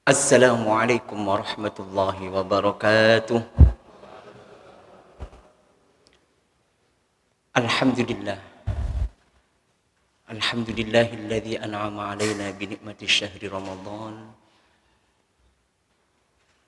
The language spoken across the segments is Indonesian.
Assalamualaikum warahmatullahi wabarakatuh. Alhamdulillah. Alhamdulillahilladzi an'ama 'alaina bi ni'mati syahri Ramadan.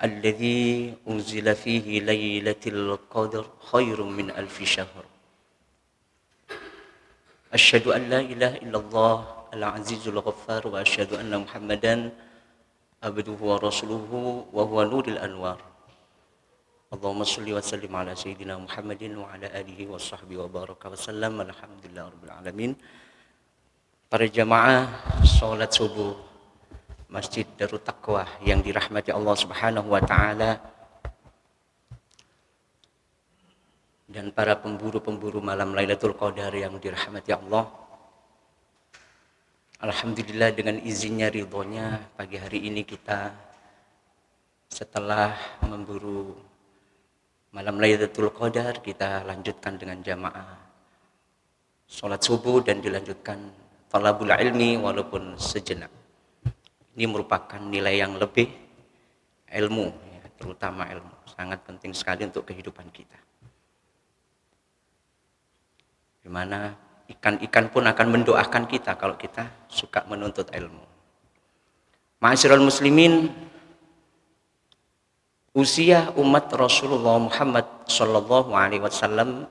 Alladzi unzila fihi lailatul qadar khairum min alfi syahr. Asyhadu an la ilaha illallah al-azizul ghaffar wa asyhadu anna Muhammadan abduhu wa rasuluhu wa huwa nurul anwar. Allahumma sholli wa sallim ala sayyidina Muhammadin wa ala alihi wa sahbihi wa baraka wa sallam. Alhamdulillah rabbil alamin. Para jamaah salat subuh Masjid Darut Taqwa yang dirahmati Allah Subhanahu wa taala, dan para pemburu-pemburu malam Lailatul Qadar yang dirahmati Allah. Alhamdulillah, dengan izinnya, ridhonya, pagi hari ini kita setelah memburu malam Lailatul Qadar, kita lanjutkan dengan jamaah sholat subuh dan dilanjutkan talabul ilmi walaupun sejenak. Ini merupakan nilai yang lebih, ilmu, ya, terutama ilmu, sangat penting sekali untuk kehidupan kita. Dimana ikan-ikan pun akan mendoakan kita kalau kita suka menuntut ilmu. Ma'asyiral muslimin, usia umat Rasulullah Muhammad sallallahu alaihi wasallam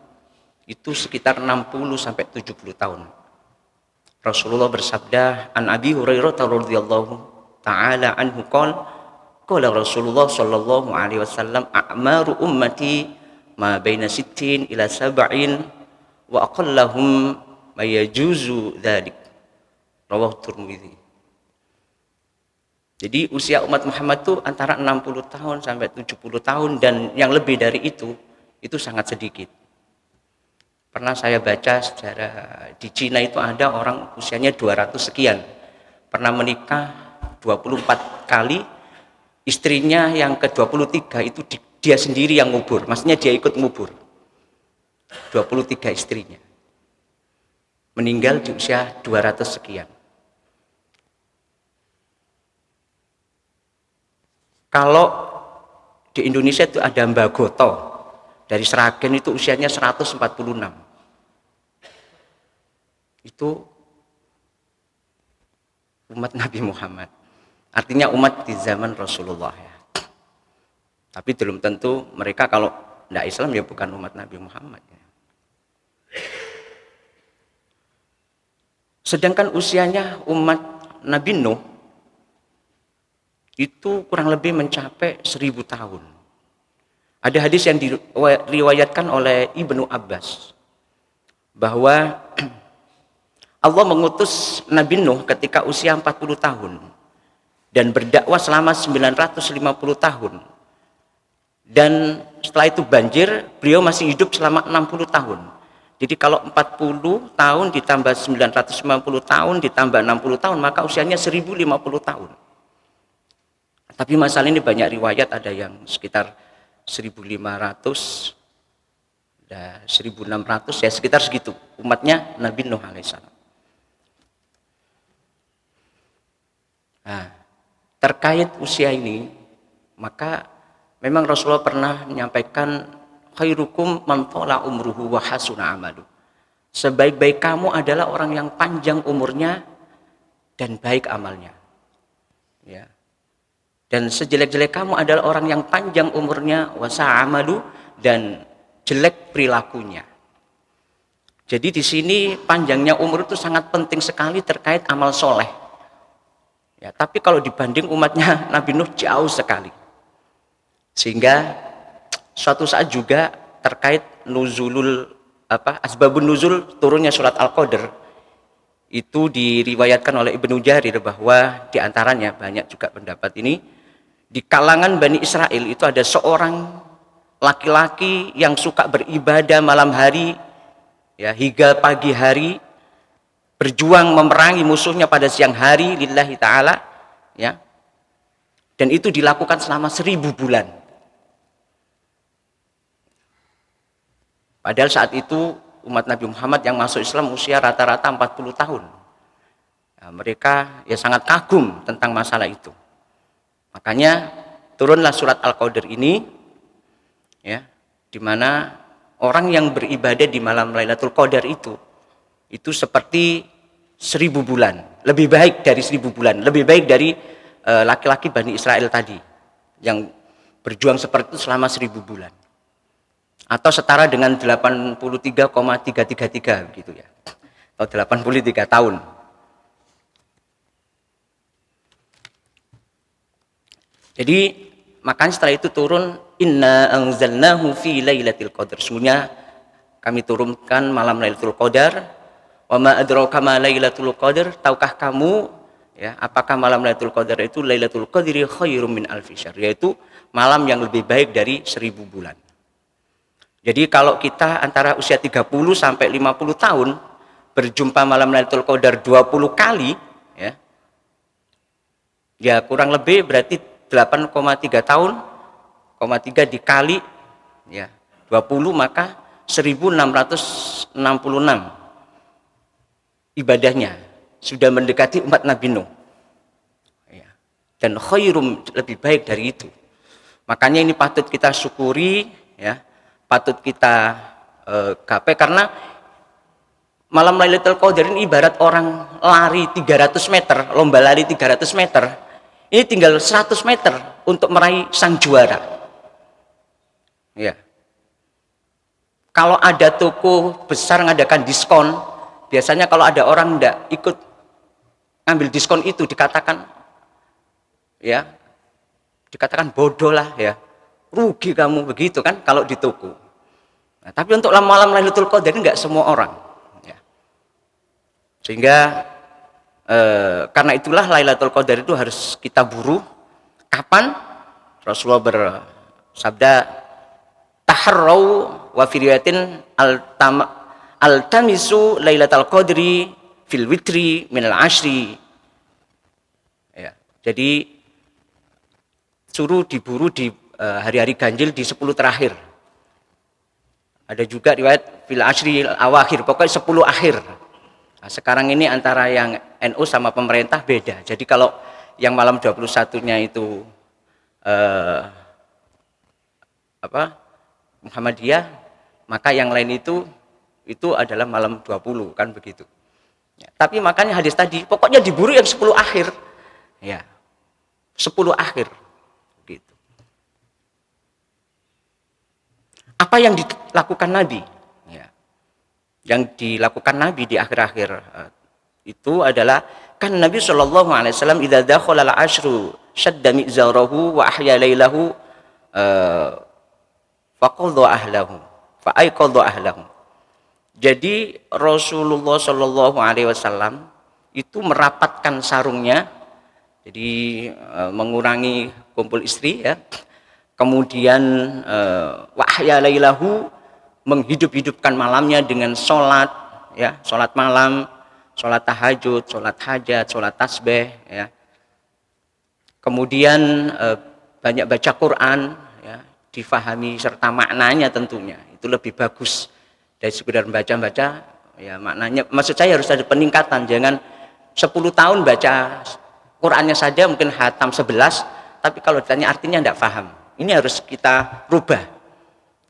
itu sekitar 60 sampai 70 tahun. Rasulullah bersabda, an Abi Hurairah radhiyallahu ta'ala anhu qala Rasulullah sallallahu alaihi wasallam, a'maru ummati ma baina 60 ila 70 wa aqallahum ma yajuzu dzalik. Rawahu Tirmidzi. Jadi usia umat Muhammad itu antara 60 tahun sampai 70 tahun, dan yang lebih dari itu sangat sedikit. Pernah saya baca sejarah di Cina itu ada orang usianya 200 sekian. Pernah menikah 24 kali, istrinya yang ke-23 itu dia sendiri yang ngubur. Maksudnya dia ikut ngubur. 23 istrinya. Meninggal di usia 200 sekian. Kalau di Indonesia itu ada Mbah Goto dari Sragen, itu usianya 146. Itu umat Nabi Muhammad. Artinya umat di zaman Rasulullah, ya. Tapi belum tentu mereka kalau tidak Islam ya bukan umat Nabi Muhammad, ya. Sedangkan usianya umat Nabi Nuh itu kurang lebih mencapai 1000 tahun. Ada hadis yang diriwayatkan oleh Ibnu Abbas bahwa Allah mengutus Nabi Nuh ketika usia 40 tahun dan berdakwah selama 950 tahun. Dan setelah itu banjir, beliau masih hidup selama 60 tahun. Jadi kalau 40 tahun ditambah 950 tahun ditambah 60 tahun, maka usianya 1050 tahun. Tapi masalah ini banyak riwayat, ada yang sekitar 1500 dan 1600, ya sekitar segitu umatnya Nabi Nuh alaihissalam. Nah, terkait usia ini, maka memang Rasulullah pernah menyampaikan, khairukum man thala umruhu wa hasuna amalu. Sebaik-baik kamu adalah orang yang panjang umurnya dan baik amalnya. Ya. Dan sejelek-jelek kamu adalah orang yang panjang umurnya wa sa'amalu dan jelek perilakunya. Jadi di sini panjangnya umur itu sangat penting sekali terkait amal soleh. Ya, tapi kalau dibanding umatnya Nabi Nuh jauh sekali. Sehingga suatu saat juga terkait asbabun nuzul turunnya surat Al-Qadar, itu diriwayatkan oleh Ibnu Jarir bahwa diantaranya banyak juga pendapat ini, di kalangan Bani Israel itu ada seorang laki-laki yang suka beribadah malam hari, ya, hingga pagi hari, berjuang memerangi musuhnya pada siang hari lillahi ta'ala, ya. Dan itu dilakukan selama 1000 bulan. Padahal saat itu umat Nabi Muhammad yang masuk Islam usia rata-rata 40 tahun. Nah, mereka ya sangat kagum tentang masalah itu. Makanya turunlah surat Al-Qadr ini, ya, di mana orang yang beribadah di malam Lailatul Qadar itu seperti 1000 bulan, lebih baik dari 1000 bulan, lebih baik dari laki-laki Bani Israel tadi yang berjuang seperti itu selama 1000 bulan, atau setara dengan 83,333 gitu ya, atau 83 tahun. Jadi makanya setelah itu turun, inna anzalnahu fi lailatul qadar, sungguhnya kami turunkan malam Lailatul Qadar. Wa ma adraka ma lailatul qadar, tahukah kamu, ya, apakah malam Lailatul Qadar itu? Lailatul qadri khairum min alfi syahr, yaitu malam yang lebih baik dari 1000 bulan. Jadi kalau kita antara usia 30 sampai 50 tahun berjumpa malam Lailatul Qadar 20 kali, ya kurang lebih berarti 8,3 tahun, 3 dikali ya 20, maka 1666 ibadahnya sudah mendekati umat Nabi Nuh, ya. Dan khairum, lebih baik dari itu. Makanya ini patut kita syukuri, ya, patut kita gapai, karena malam Lailatul Qadar ini ibarat orang lari 300 meter, lomba lari 300 meter, ini tinggal 100 meter untuk meraih sang juara, ya. Kalau ada toko besar mengadakan diskon, biasanya kalau ada orang tidak ikut ambil diskon itu dikatakan, ya, dikatakan bodoh lah, ya, rugi kamu, begitu kan kalau di toko. Nah, tapi untuk malam Lailatul Qadar ini nggak semua orang, ya. Sehingga karena itulah Lailatul Qadar itu harus kita buru. Kapan? Rasulullah bersabda, taharrau wa fi riwayatin altamisu lailatul qadri fil witri minal ashri, ya. Jadi suruh diburu di hari-hari ganjil di 10 terakhir. Ada juga riwayat fil ashri awakhir, pokoknya 10 akhir. Nah, sekarang ini antara yang NU sama pemerintah beda. Jadi kalau yang malam 21-nya itu Muhammadiyah, maka yang lain itu adalah malam 20, kan begitu, ya. Tapi makanya hadis tadi pokoknya diburu yang 10 akhir, ya, 10 akhir gitu. Apa yang dilakukan Nabi, ya, yang dilakukan Nabi di akhir-akhir itu adalah, kan Nabi Shallallahu Alaihi Wasallam idza dakhala al-ashru shadda mi'zarahu wa ahya lailahu faqadha ahlahu fa'aiqadha ahlahu. Jadi Rasulullah Shallallahu Alaihi Wasallam itu merapatkan sarungnya, jadi mengurangi kumpul istri, ya. Kemudian wahya lailahu, menghidup-hidupkan malamnya dengan sholat, ya, sholat malam, sholat tahajud, sholat hajat, sholat tasbih, ya. Kemudian banyak baca Quran, ya, difahami serta maknanya, tentunya itu lebih bagus dari sekedar baca-baca, ya, maknanya. Maksud saya harus ada peningkatan, jangan 10 tahun baca Qurannya saja mungkin hatam 11, tapi kalau ditanya artinya tidak paham. Ini harus kita rubah,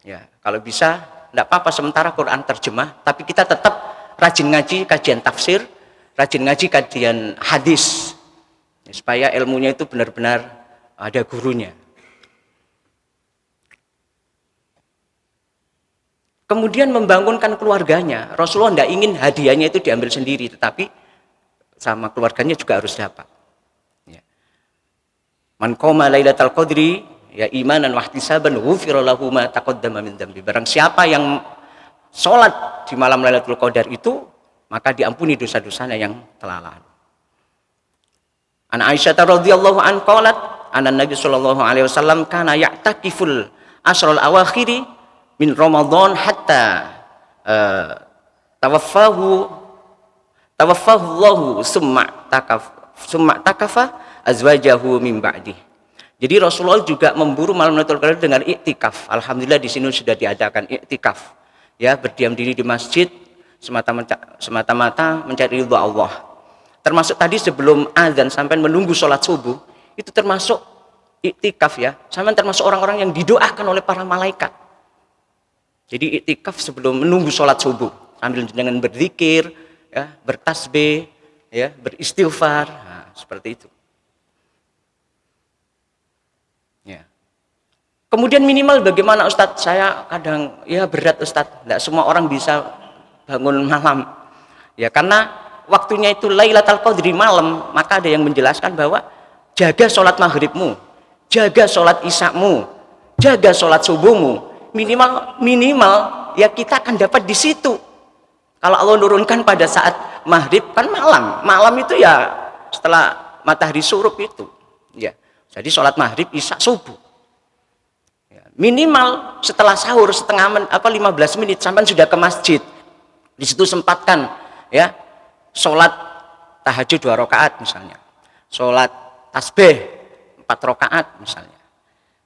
ya. Kalau bisa tidak apa-apa sementara Quran terjemah, tapi kita tetap rajin ngaji kajian tafsir, rajin ngaji kajian hadis, ya, supaya ilmunya itu benar-benar ada gurunya. Kemudian membangunkan keluarganya. Rasulullah tidak ingin hadiahnya itu diambil sendiri, tetapi sama keluarganya juga harus dapat, ya. Man qoma lailatul qadri, ya, imanan wa ihtisaban ghufira lahu ma taqaddama min dzambi. Barang siapa yang sholat di malam Lailatul Qadar itu, maka diampuni dosa-dosanya yang telah lalu. An Aisyah radhiyallahu anha qalat, anna Nabi sallallahu alaihi wasallam kana ya'takiful asral awakhiri min Ramadan hatta tawaffahu Allahu summa takafa azwajahu min ba'di. Jadi Rasulullah juga memburu malam Lailatul Qadar dengan iktikaf. Alhamdulillah di sini sudah diadakan iktikaf, ya, berdiam diri di masjid semata-mata mencari ridha Allah. Termasuk tadi sebelum azan sampai menunggu sholat subuh, itu termasuk iktikaf ya, sampean termasuk orang-orang yang didoakan oleh para malaikat. Jadi iktikaf sebelum menunggu sholat subuh, sambil dengan berzikir, ya, bertasbih, ya, beristighfar, nah, seperti itu. Ya. Kemudian minimal bagaimana Ustadz? Saya kadang ya berat Ustadz, tidak semua orang bisa bangun malam. Ya karena waktunya itu Lailatul Qadri malam, maka ada yang menjelaskan bahwa jaga sholat maghribmu, jaga sholat isyamu, jaga sholat subuhmu, minimal ya kita akan dapat di situ. Kalau Allah nurunkan pada saat maghrib kan malam itu ya setelah matahari surup itu, ya. Jadi sholat maghrib, isya, subuh, ya. Minimal setelah sahur 15 menit sampai sudah ke masjid, di situ sempatkan ya sholat tahajud 2 rakaat misalnya, sholat tasbih 4 rakaat misalnya,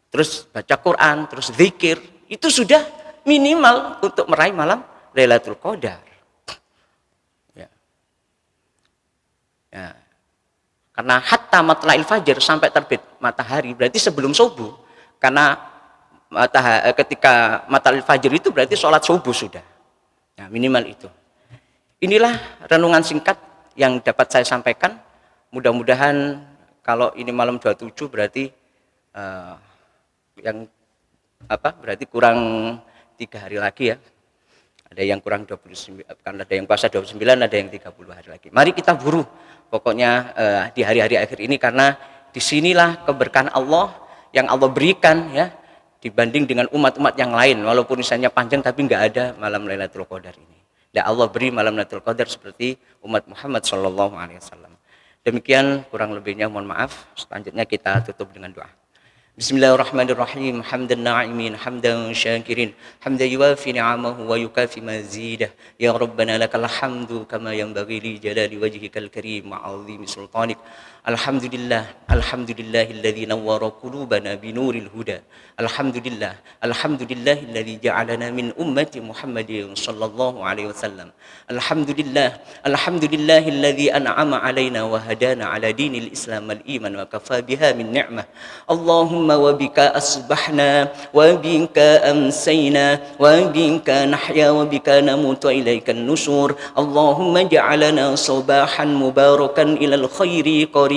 terus baca Quran, terus zikir, itu sudah minimal untuk meraih malam Lailatul Qadar. Ya. Ya. Karena hatta matla'il fajr, sampai terbit matahari, berarti sebelum subuh. Karena ketika matla'il fajr itu berarti sholat subuh sudah. Ya, minimal itu. Inilah renungan singkat yang dapat saya sampaikan. Mudah-mudahan kalau ini malam 27 berarti berarti kurang 3 hari lagi ya. Ada yang kurang 29, kan ada yang puasa 29, ada yang 30 hari lagi. Mari kita buru pokoknya di hari-hari akhir ini, karena disinilah keberkahan Allah yang Allah berikan ya, dibanding dengan umat-umat yang lain. Walaupun misalnya panjang tapi nggak ada malam Lailatul Qadar ini. Dan Allah beri malam Lailatul Qadar seperti umat Muhammad SAW. Demikian kurang lebihnya, mohon maaf. Selanjutnya kita tutup dengan doa. Bismillahirrahmanirrahim. Hamdan na'imin, hamdan syakirin, hamdan yuwafi ni'amahu wa yukafi mazidah. Ya Rabbana lakal hamdu kama yanbaghi li jalali wajhikal karim wa 'azimi sultanik. Alhamdulillahilladzi nawwara qulubana binuril huda. Alhamdulillahilladzi ja'alana min ummati Muhammadin sallallahu alaihi wasallam. Alhamdulillahilladzi an'ama 'alaina wa hadana 'ala dinil Islam wal iman wa kafa biha min ni'mah. Allahumma wa bika asbahna wa bika amsayna wa bika nahya wa bika namutu ilaikan nusyur. Allahumma ja'alana sabahan mubarakan ilal khairi qariba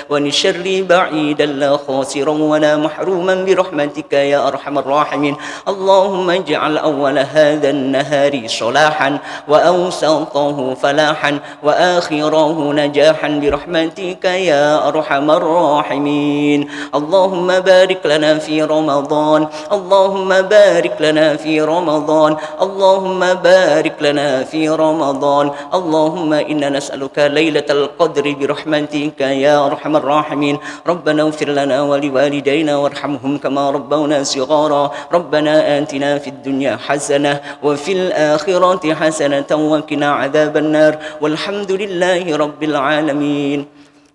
wa min syarri ba'idan la khasiran wa la mahruman bi rahmatika ya arhamar rahimin. Allahumma ja'al awwala hadzal nahari salahan wa awsatahu falahan wa akhirahu najahan bi rahmatika ya arhamar rahimin. Allahumma barik lana fi Ramadan. Allahumma barik lana fi Ramadan. Allahumma barik lana fi Ramadan. Allahumma inna nas'aluka lailatal qadri bi rahmatika ya arhamar rahimin. Rabbana ighfir lana wa liwalidayna warhamhum kama rabbawna shighara. Rabbana atina fid dunya hasanah wa fil akhirati hasanatan wa qina adzaban nar. Walhamdulillahi rabbil alamin.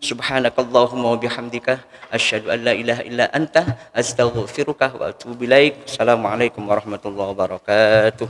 Subhanakallahumma wa bihamdika asyhadu an la ilaha illa anta astaghfiruka wa atubu ilaik. Assalamualaikum warahmatullahi wabarakatuh.